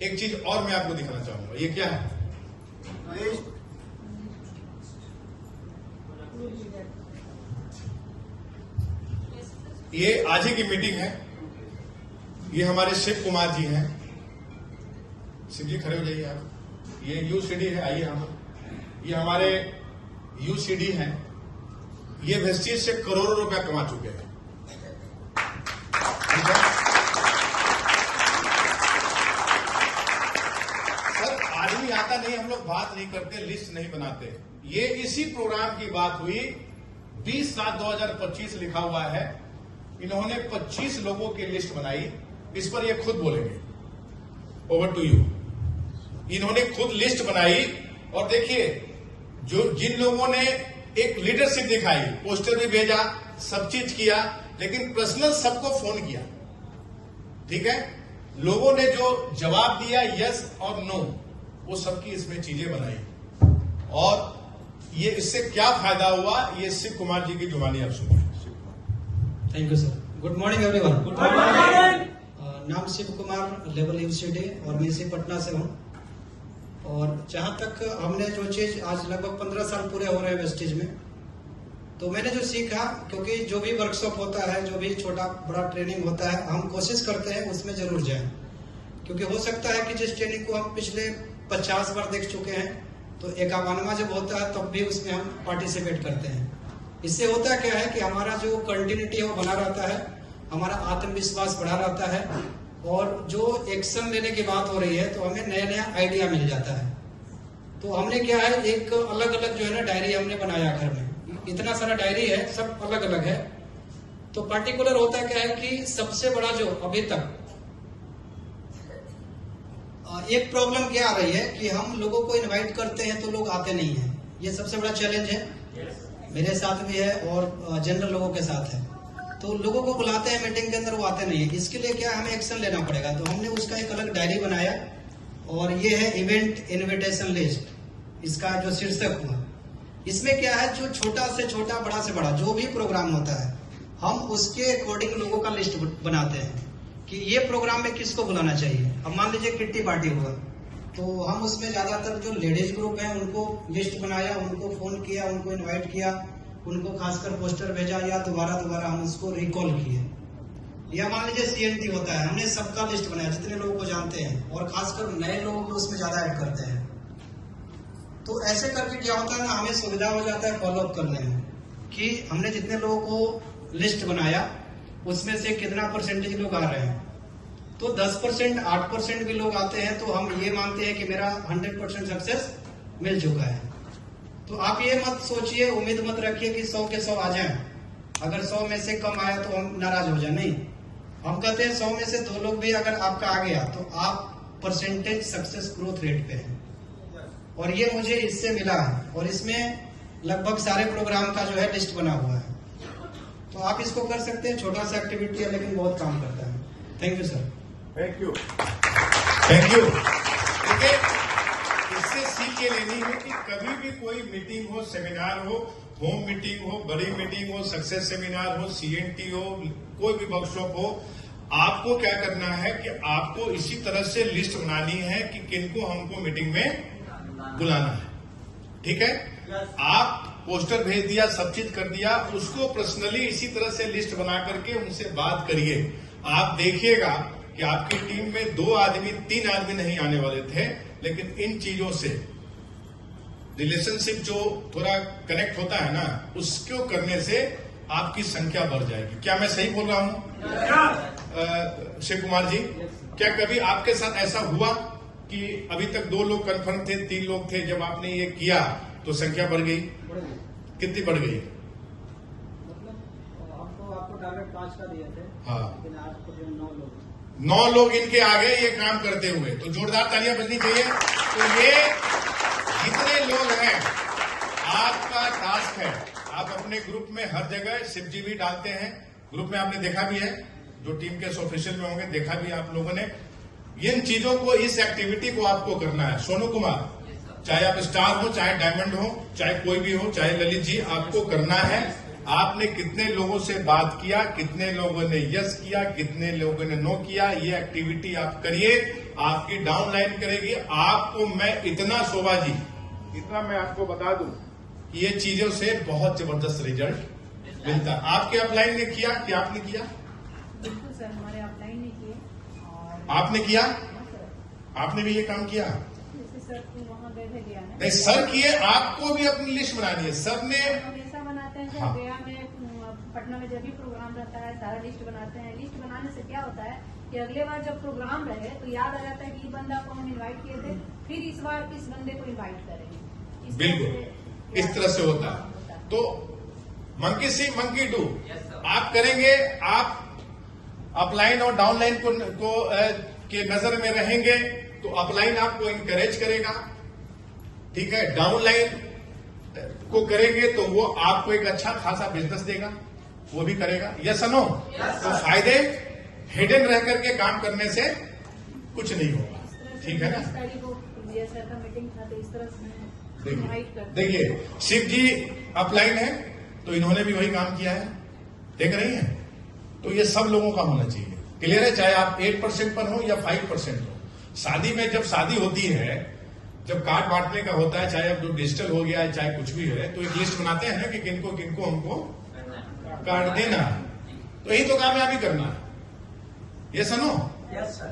एक चीज और मैं आपको दिखाना चाहूंगा। ये क्या है? ये आज ही की मीटिंग है। ये हमारे शिव कुमार जी हैं। शिव जी खड़े हो जाइए आप। ये यूसीडी है, आइए हम। ये हमारे यूसीडी हैं। ये वेस्टीज से करोड़ों रुपया कमा चुके हैं। ठीक है सर, आदमी आता नहीं, हम लोग बात नहीं करते, लिस्ट नहीं बनाते। ये इसी प्रोग्राम की बात हुई। 20/7/2025 लिखा हुआ है। इन्होंने 25 लोगों की लिस्ट बनाई। इस पर ये खुद बोलेंगे। Over to you. इन्होंने खुद लिस्ट बनाई और देखिए, जो जिन लोगों ने एक लीडरशिप दिखाई, पोस्टर भी भेजा, सब चीज किया, लेकिन पर्सनल सबको फोन किया। ठीक है, लोगों ने जो जवाब दिया यस और नो, वो सबकी इसमें चीजें बनाई। और ये इससे क्या फायदा हुआ, ये शिव कुमार जी की जुबानी आप सुनिए। Thank you sir. Good morning everyone. Good morning. नाम शिव कुमार, लेवल यूसीडी, और मैं इसी पटना से हूँ। और जहां तक हमने जो चीज आज लगभग 15 साल पूरे हो रहे हैं वेस्टेज में, तो मैंने जो सीखा, क्योंकि जो भी वर्कशॉप होता है, जो भी छोटा बड़ा ट्रेनिंग होता है, हम कोशिश करते हैं उसमें जरूर जाएं। क्योंकि हो सकता है कि जिस ट्रेनिंग को हम पिछले 50 बार देख चुके हैं, तो 51वां जब होता है तब भी उसमें हम पार्टिसिपेट करते हैं। इससे होता क्या है कि हमारा जो कंटिन्यूटी है वो बना रहता है, हमारा आत्मविश्वास बढ़ा रहता है, और जो एक्शन लेने की बात हो रही है तो हमें नया नया आइडिया मिल जाता है। तो हमने क्या है, एक अलग अलग जो है ना डायरी हमने बनाया घर में। इतना सारा डायरी है, सब अलग अलग है। तो पार्टिकुलर होता क्या है कि सबसे बड़ा जो अभी तक एक प्रॉब्लम क्या आ रही है कि हम लोगों को इनवाइट करते हैं तो लोग आते नहीं है। ये सबसे बड़ा चैलेंज है। मेरे साथ भी है और जनरल लोगों के साथ है। तो लोगों को बुलाते हैं मीटिंग के अंदर, वो आते नहीं है। इसके लिए क्या हमें एक्शन लेना पड़ेगा। तो हमने उसका एक अलग डायरी बनाया, और ये है इवेंट इनविटेशन लिस्ट, इसका जो शीर्षक हुआ। इसमें क्या है, जो छोटा से छोटा, बड़ा से बड़ा जो भी प्रोग्राम होता है, हम उसके अकॉर्डिंग लोगों का लिस्ट बनाते हैं कि ये प्रोग्राम में किसको बुलाना चाहिए। अब मान लीजिए किट्टी पार्टी हुआ, तो हम उसमें ज्यादातर जो लेडीज ग्रुप है उनको लिस्ट बनाया, उनको फोन किया, उनको इनवाइट किया, उनको खासकर पोस्टर भेजा, या दोबारा हम उसको रिकॉल किए। या मान लीजिए सीएनटी होता है, हमने सबका लिस्ट बनाया जितने लोगों को जानते हैं, और खासकर नए लोगों को उसमें ज्यादा ऐड करते हैं। तो ऐसे करके क्या होता है ना, हमें सुविधा हो जाता है फॉलोअप करने में कि हमने जितने लोगों को लिस्ट बनाया उसमें से कितना परसेंटेज लोग आ रहे हैं। तो 10%, 8% भी लोग आते हैं तो हम ये मानते हैं कि मेरा 100% सक्सेस मिल चुका है। तो आप ये मत सोचिए, उम्मीद मत रखिए कि 100 के 100 आ जाएं। अगर 100 में से कम आया तो हम नाराज हो जाए, नहीं। हम कहते हैं 100 में से 2 लोग भी अगर आपका आ गया तो आप परसेंटेज सक्सेस ग्रोथ रेट पे हैं। और ये मुझे इससे मिला है, और इसमें लगभग सारे प्रोग्राम का जो है लिस्ट बना हुआ है। तो आप इसको कर सकते हैं। छोटा सा एक्टिविटी है लेकिन बहुत काम करता है। Thank you sir. Thank you, thank you. देखिए, इससे सीख ये लेनी है कि कभी भी कोई मीटिंग हो, सेमिनार हो, होम मीटिंग हो, बड़ी मीटिंग हो, सक्सेस सेमिनार हो, सीएनटी हो, कोई भी वर्कशॉप हो, आपको क्या करना है कि आपको इसी तरह से लिस्ट बनानी है कि किनको हमको मीटिंग में बुलाना है। ठीक है, आप पोस्टर भेज दिया, सब चीज कर दिया, उसको पर्सनली इसी तरह से लिस्ट बना करके उनसे बात करिए। आप देखिएगा कि आपकी टीम में 2 आदमी, 3 आदमी नहीं आने वाले थे, लेकिन इन चीजों से रिलेशनशिप जो थोड़ा कनेक्ट होता है ना, उसको करने से आपकी संख्या बढ़ जाएगी। क्या मैं सही बोल रहा हूं शिव कुमार जी? क्या कभी आपके साथ ऐसा हुआ कि अभी तक 2 लोग कंफर्म थे, 3 लोग थे, जब आपने ये किया तो संख्या बढ़ गई? कितनी बढ़ गई? मतलब आपको टारगेट 5 का दिए थे, हाँ, लेकिन आज तो 9 लोग इनके आगे ये काम करते हुए। तो जोरदार तालियां बजनी चाहिए। तो ये जितने लोग हैं, आपका टास्क है, आप अपने ग्रुप में हर जगह, शिव जी भी डालते हैं ग्रुप में, आपने देखा भी है, जो टीम के ऑफिशियल में होंगे, देखा भी आप लोगों ने। इन चीजों को, इस एक्टिविटी को आपको करना है। सोनू कुमार, चाहे आप स्टार हो, चाहे डायमंड हो, चाहे कोई भी हो, चाहे ललित जी, आपको करना है। आपने कितने लोगों से बात किया, कितने लोगों ने यस किया, कितने लोगों ने नो किया, ये एक्टिविटी आप करिए, आपकी डाउनलाइन करेगी। आपको मैं इतना शोभा जी, इतना मैं आपको बता दूं, ये चीजों से बहुत जबरदस्त रिजल्ट मिलता है। आपके अपलाइन ने किया कि आपने किया? बिल्कुल सर, हमारे अपलाइन ने किए और आपने किया? हाँ सर, आपने भी ये काम किया? जैसे सर तुम वहाँ गए थे गया में, नहीं सर किए, आपको भी अपनी लिस्ट बनानी है। सर ने हम ऐसा बनाते हैं हाँ। सर, गया में पटना में जब भी प्रोग्राम रहता है सारा लिस्ट बनाते हैं। लिस्ट बनाने से क्या होता है कि अगले बार जब प्रोग्राम रहे तो याद आ जाता है कि ये बंदा को हम इनवाइट किए थे, फिर इस बार इस बंदे को इनवाइट करेंगे। इस तरह बिल्कुल से- इस तरह से होता है। तो मंकी सी मंकी डू आप करेंगे, आप अपलाइन और डाउनलाइन के नजर में रहेंगे तो अपलाइन आपको इंकरेज करेगा, ठीक है। डाउनलाइन को करेंगे तो वो आपको एक अच्छा खासा बिजनेस देगा, वो भी करेगा। Yes no? तो फायदे हिडन रह करके काम करने से कुछ नहीं होगा, इस तरह से ठीक है ना। 10 तारीख को विजय सर का मीटिंग था तो इस तरह से इनवाइट करते हैं। देखिए शिव जी अपलाइन है तो इन्होंने भी वही काम किया है, देख रही हैं। तो ये सब लोगों का होना चाहिए, क्लियर है, चाहे आप 8% पर हो या 5% हो। शादी में जब शादी होती है, जब कार्ड बांटने का होता है, चाहे अब जो डिजिटल हो गया है चाहे कुछ भी है, तो एक लिस्ट बनाते हैं ना कि किनको किनको हमको कार्ड देना है। तो यही तो काम है अभी करना है। ये सुनो। Yes sir.